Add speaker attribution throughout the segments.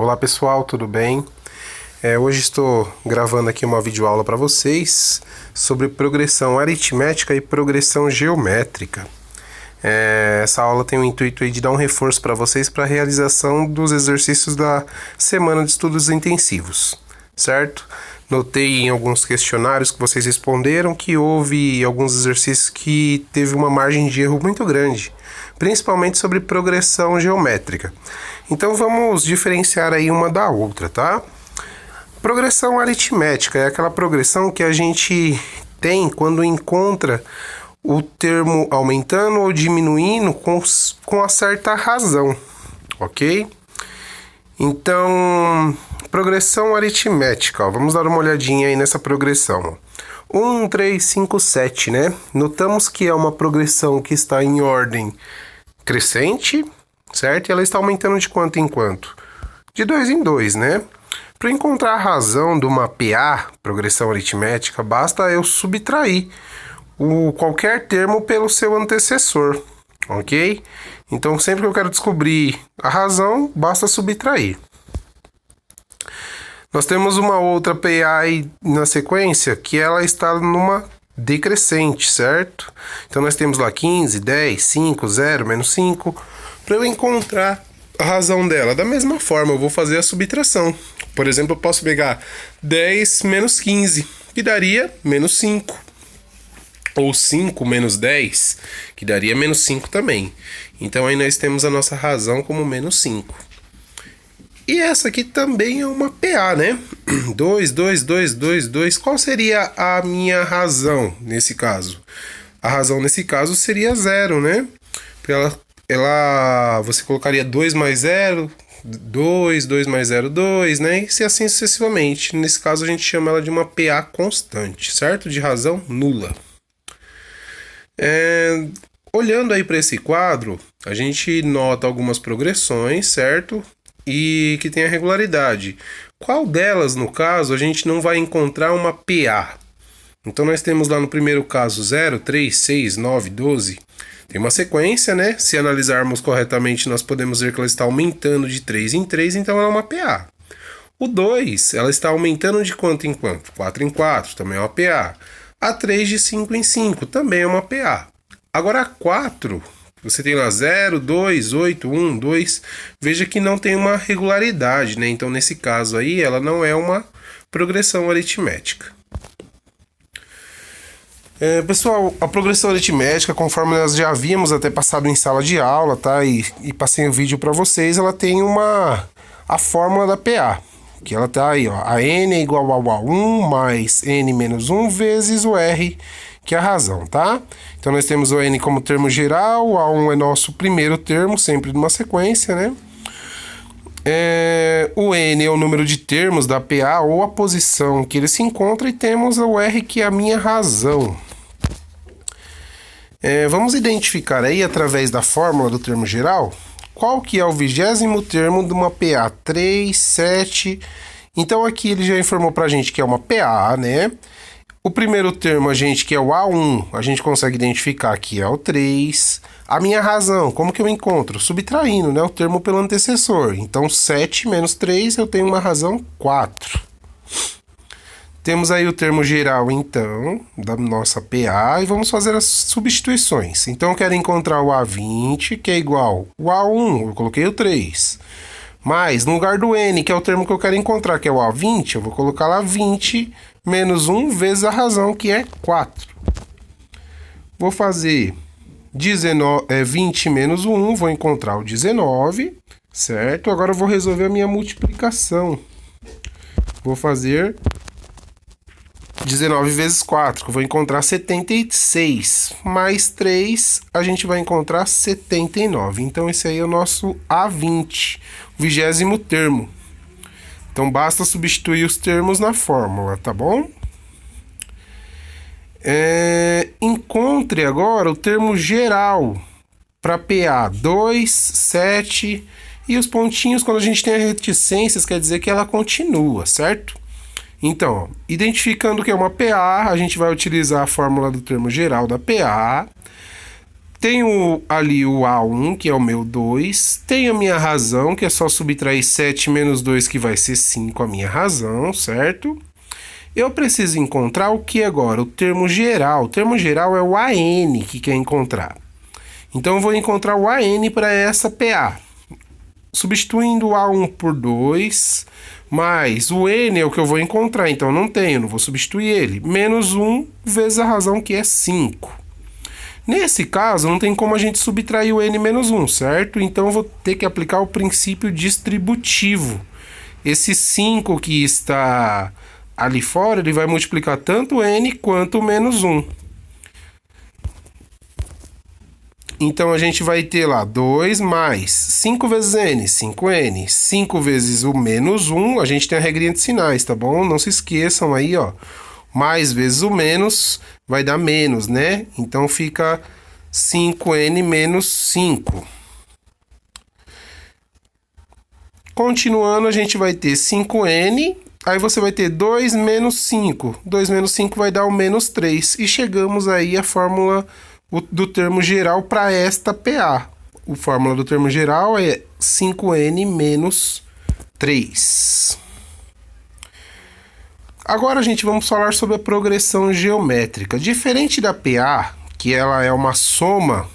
Speaker 1: Olá pessoal, tudo bem? Hoje estou gravando aqui uma videoaula para vocês sobre progressão aritmética e progressão geométrica. Essa aula tem o intuito aí de dar um reforço para vocês para a realização dos exercícios da semana de estudos intensivos, certo? Notei em alguns questionários que vocês responderam que houve alguns exercícios que teve uma margem de erro muito grande, principalmente sobre progressão geométrica. Então vamos diferenciar aí uma da outra, tá? Progressão aritmética é aquela progressão que a gente tem quando encontra o termo aumentando ou diminuindo com uma certa razão, ok? Então, progressão aritmética, ó, vamos dar uma olhadinha aí nessa progressão. 1, 3, 5, 7, né? Notamos que é uma progressão que está em ordem crescente, certo? E ela está aumentando de quanto em quanto? De 2 em 2, né? Para encontrar a razão de uma PA, progressão aritmética, basta eu subtrair qualquer termo pelo seu antecessor, ok? Então, sempre que eu quero descobrir a razão, basta subtrair. Nós temos uma outra PA aí na sequência, que ela está numa decrescente, certo? Então, nós temos lá 15, 10, 5, 0, menos 5. Para eu encontrar a razão dela, da mesma forma, eu vou fazer a subtração. Por exemplo, eu posso pegar 10 menos 15, que daria menos 5. Ou 5 menos 10, que daria menos 5 também. Então aí nós temos a nossa razão como menos 5. E essa aqui também é uma PA, né? 2, 2, 2, 2, 2. Qual seria a minha razão nesse caso? A razão nesse caso seria 0, né? Você colocaria 2 mais 0, 2, 2 mais 0, 2, né? E assim sucessivamente. Nesse caso a gente chama ela de uma PA constante, certo? De razão nula. Olhando aí para esse quadro, a gente nota algumas progressões, certo? E que tem a regularidade. Qual delas, no caso, a gente não vai encontrar uma PA? Então nós temos lá no primeiro caso 0, 3, 6, 9, 12. Tem uma sequência, né? Se analisarmos corretamente, nós podemos ver que ela está aumentando de 3 em 3, então ela é uma PA. O 2, ela está aumentando de quanto em quanto? 4 em 4, também é uma PA. A 3 de 5 em 5, também é uma PA. Agora a 4, você tem lá 0, 2, 8, 1, 2. Veja que não tem uma regularidade, né? Então, nesse caso aí, ela não é uma progressão aritmética. Pessoal, a progressão aritmética, conforme nós já havíamos até passado em sala de aula, tá? E passei o vídeo para vocês, ela tem a fórmula da PA. Que ela tá aí, ó, a n é igual ao A1 mais n menos 1 vezes o R, que é a razão, tá? Então nós temos o n como termo geral, o A1 é nosso primeiro termo, sempre numa sequência, né? O n é o número de termos da PA ou a posição que ele se encontra, e temos o R, que é a minha razão. Vamos identificar aí, através da fórmula do termo geral, qual que é o 20º termo de uma PA? 3, 7. Então aqui ele já informou pra gente que é uma PA, né? O primeiro termo, que é o A1, a gente consegue identificar que é o 3. A minha razão, como que eu encontro? Subtraindo, né? O termo pelo antecessor. Então 7 menos 3, eu tenho uma razão 4. Temos aí o termo geral, então, da nossa PA, e vamos fazer as substituições. Então, eu quero encontrar o A20, que é igual ao A1, eu coloquei o 3. Mas, no lugar do N, que é o termo que eu quero encontrar, que é o A20, eu vou colocar lá 20 menos 1 vezes a razão, que é 4. Vou fazer 20 menos 1, vou encontrar o 19, certo? Agora eu vou resolver a minha multiplicação. Vou fazer 19 vezes 4, que eu vou encontrar 76. Mais 3, a gente vai encontrar 79. Então, esse aí é o nosso A20, o 20º termo. Então, basta substituir os termos na fórmula, tá bom? Encontre agora o termo geral para PA 2, 7 e os pontinhos, quando a gente tem reticências, quer dizer que ela continua, certo? Então, identificando que é uma PA, a gente vai utilizar a fórmula do termo geral da PA. Tenho ali o A1, que é o meu 2. Tenho a minha razão, que é só subtrair 7 menos 2, que vai ser 5, a minha razão, certo? Eu preciso encontrar o que agora? O termo geral. O termo geral é o AN que quer encontrar. Então, eu vou encontrar o AN para essa PA. Substituindo o A1 por 2, mais o N é o que eu vou encontrar, então não tenho, não vou substituir ele. Menos 1 vezes a razão, que é 5. Nesse caso, não tem como a gente subtrair o N menos 1, certo? Então, eu vou ter que aplicar o princípio distributivo. Esse 5 que está ali fora, ele vai multiplicar tanto o N quanto o menos 1. Então, a gente vai ter lá 2 mais 5 vezes N, 5N. 5 vezes o menos 1, a gente tem a regrinha de sinais, tá bom? Não se esqueçam aí, ó. Mais vezes o menos vai dar menos, né? Então, fica 5N menos 5. Continuando, a gente vai ter 5N, aí você vai ter 2 menos 5. 2 menos 5 vai dar o menos 3. E chegamos aí à fórmula do termo geral para esta PA. A fórmula do termo geral é 5N menos 3. Agora, gente, vamos falar sobre a progressão geométrica. Diferente da PA, que ela é uma soma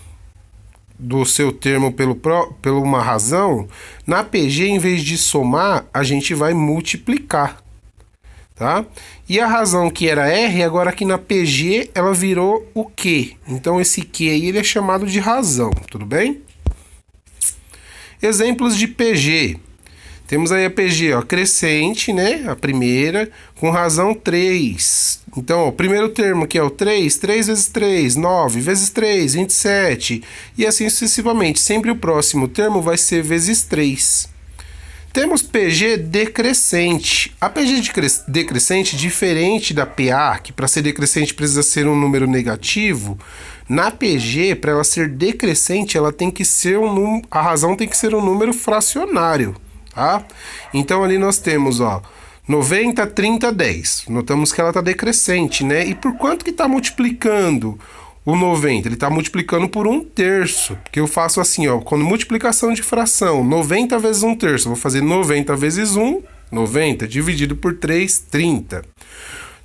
Speaker 1: do seu termo pelo uma razão, na PG, em vez de somar, a gente vai multiplicar, tá? E a razão que era R, agora aqui na PG, ela virou o Q. Então, esse Q aí, ele é chamado de razão, tudo bem? Exemplos de PG. Temos aí a PG, ó, crescente, né? A primeira, com razão 3. Então, ó, o primeiro termo que é o 3, 3 vezes 3, 9 vezes 3, 27. E assim sucessivamente. Sempre o próximo termo vai ser vezes 3. Temos PG decrescente. A PG decrescente, diferente da PA, que para ser decrescente precisa ser um número negativo, na PG, para ela ser decrescente, ela tem que ser a razão tem que ser um número fracionário. Tá? Então, ali nós temos, ó, 90, 30, 10. Notamos que ela está decrescente, né? E por quanto que está multiplicando o 90? Ele está multiplicando por 1/3. Porque eu faço assim, ó, quando multiplicação de fração, 90 vezes 1/3. Eu vou fazer 90 vezes 1, 90, dividido por 3, 30.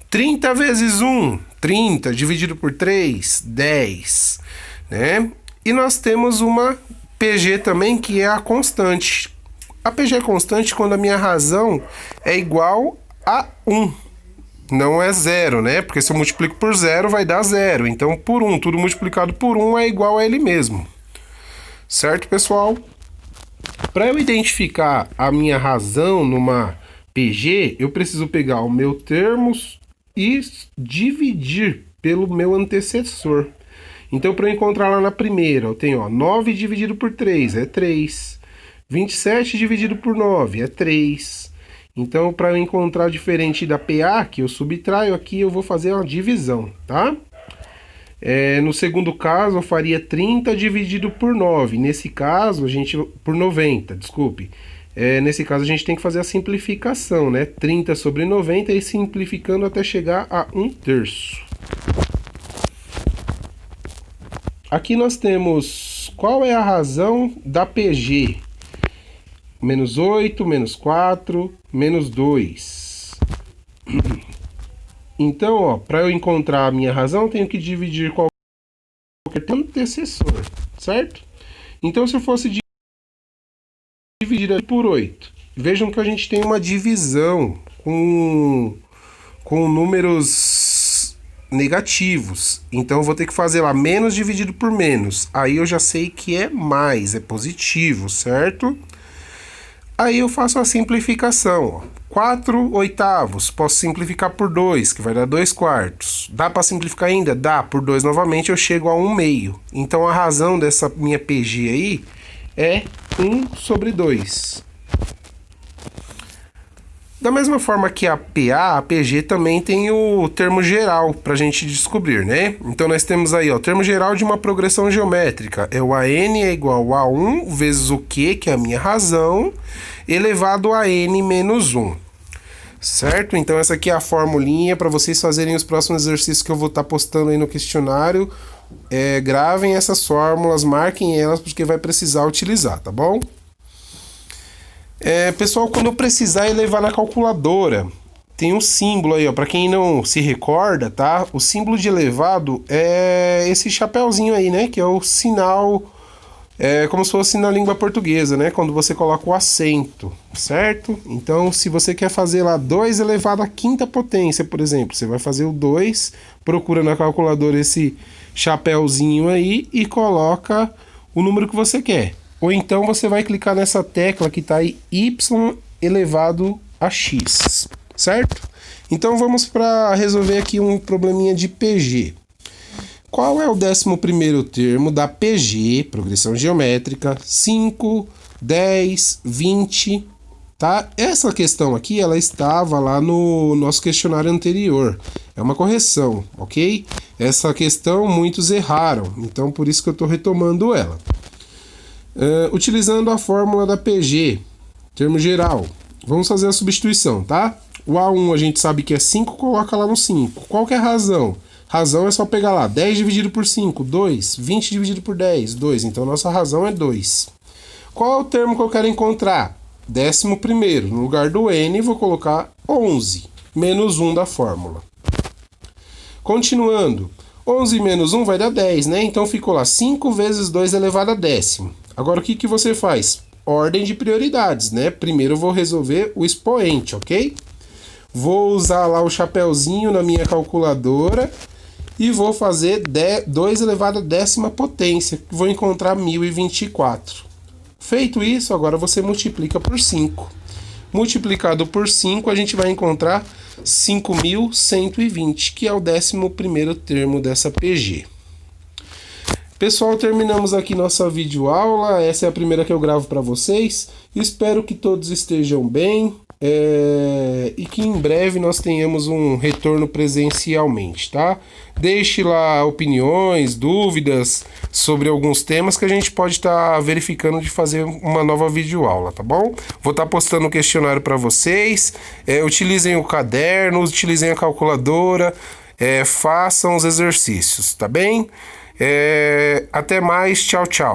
Speaker 1: 30 vezes 1, 30, dividido por 3, 10. Né? E nós temos uma PG também, que é a constante. A PG é constante quando a minha razão é igual a 1. Não é 0, né? Porque se eu multiplico por 0, vai dar 0. Então, por 1, tudo multiplicado por 1 é igual a ele mesmo. Certo, pessoal? Para eu identificar a minha razão numa PG, eu preciso pegar o meu termo e dividir pelo meu antecessor. Então, para eu encontrar lá na primeira, eu tenho, ó, 9 dividido por 3 é 3. 27 dividido por 9 é 3. Então, para eu encontrar diferente da PA, que eu subtraio aqui, eu vou fazer uma divisão, tá? No segundo caso, eu faria 30 dividido por 9. Nesse caso, por 90, desculpe. Nesse caso, a gente tem que fazer a simplificação, né? 30 sobre 90 e simplificando até chegar a 1/3. Aqui nós temos qual é a razão da PG. Menos 8, menos 4, menos 2. Então, ó, para eu encontrar a minha razão, eu tenho que dividir qualquer antecessor, certo? Então, se eu fosse dividir aqui por 8, vejam que a gente tem uma divisão com números negativos. Então, eu vou ter que fazer lá menos dividido por menos. Aí eu já sei que é mais, é positivo, certo? Aí eu faço a simplificação, ó. 4/8, posso simplificar por 2, que vai dar 2/4. Dá para simplificar ainda? Dá, por 2 novamente eu chego a 1/2. Então a razão dessa minha PG aí é 1 sobre 2. Da mesma forma que a PA, a PG também tem o termo geral para a gente descobrir, né? Então nós temos aí, ó, o termo geral de uma progressão geométrica. O AN é igual a 1 vezes o Q, que é a minha razão, elevado a N menos 1. Certo? Então essa aqui é a formulinha para vocês fazerem os próximos exercícios que eu vou estar postando aí no questionário. gravem essas fórmulas, marquem elas, porque vai precisar utilizar, tá bom? Pessoal, quando eu precisar elevar na calculadora, tem um símbolo aí, ó, para quem não se recorda, tá? O símbolo de elevado é esse chapéuzinho aí, né? Que é o sinal, como se fosse na língua portuguesa, né? Quando você coloca o acento, certo? Então, se você quer fazer lá 2 elevado à quinta potência, por exemplo, você vai fazer o 2, procura na calculadora esse chapéuzinho aí e coloca o número que você quer. Ou então você vai clicar nessa tecla que está aí, y elevado a x, certo? Então vamos para resolver aqui um probleminha de PG. Qual é o 11º termo da PG, progressão geométrica, 5, 10, 20, tá? Essa questão aqui, ela estava lá no nosso questionário anterior. É uma correção, ok? Essa questão muitos erraram, então por isso que eu estou retomando ela. Utilizando a fórmula da PG, termo geral, vamos fazer a substituição, tá? O A1 a gente sabe que é 5, coloca lá no 5. Qual que é a razão? Razão é só pegar lá, 10 dividido por 5, 2. 20 dividido por 10, 2. Então, nossa razão é 2. Qual é o termo que eu quero encontrar? 11º. No lugar do N, vou colocar 11, menos 1 da fórmula. Continuando. 11 menos 1 vai dar 10, né? Então, ficou lá 5 vezes 2 elevado a décimo. Agora, o que você faz? Ordem de prioridades, né? Primeiro eu vou resolver o expoente, ok? Vou usar lá o chapéuzinho na minha calculadora e vou fazer 2 elevado a décima potência, vou encontrar 1024. Feito isso, agora você multiplica por 5. Multiplicado por 5, a gente vai encontrar 5.120, que é o 11º termo dessa PG. Pessoal, terminamos aqui nossa videoaula. Essa é a primeira que eu gravo para vocês. Espero que todos estejam bem e que em breve nós tenhamos um retorno presencialmente, tá? Deixe lá opiniões, dúvidas sobre alguns temas que a gente pode estar verificando de fazer uma nova videoaula, tá bom? Vou estar postando um questionário para vocês. Utilizem o caderno, utilizem a calculadora, façam os exercícios, tá bem? Até mais, tchau, tchau.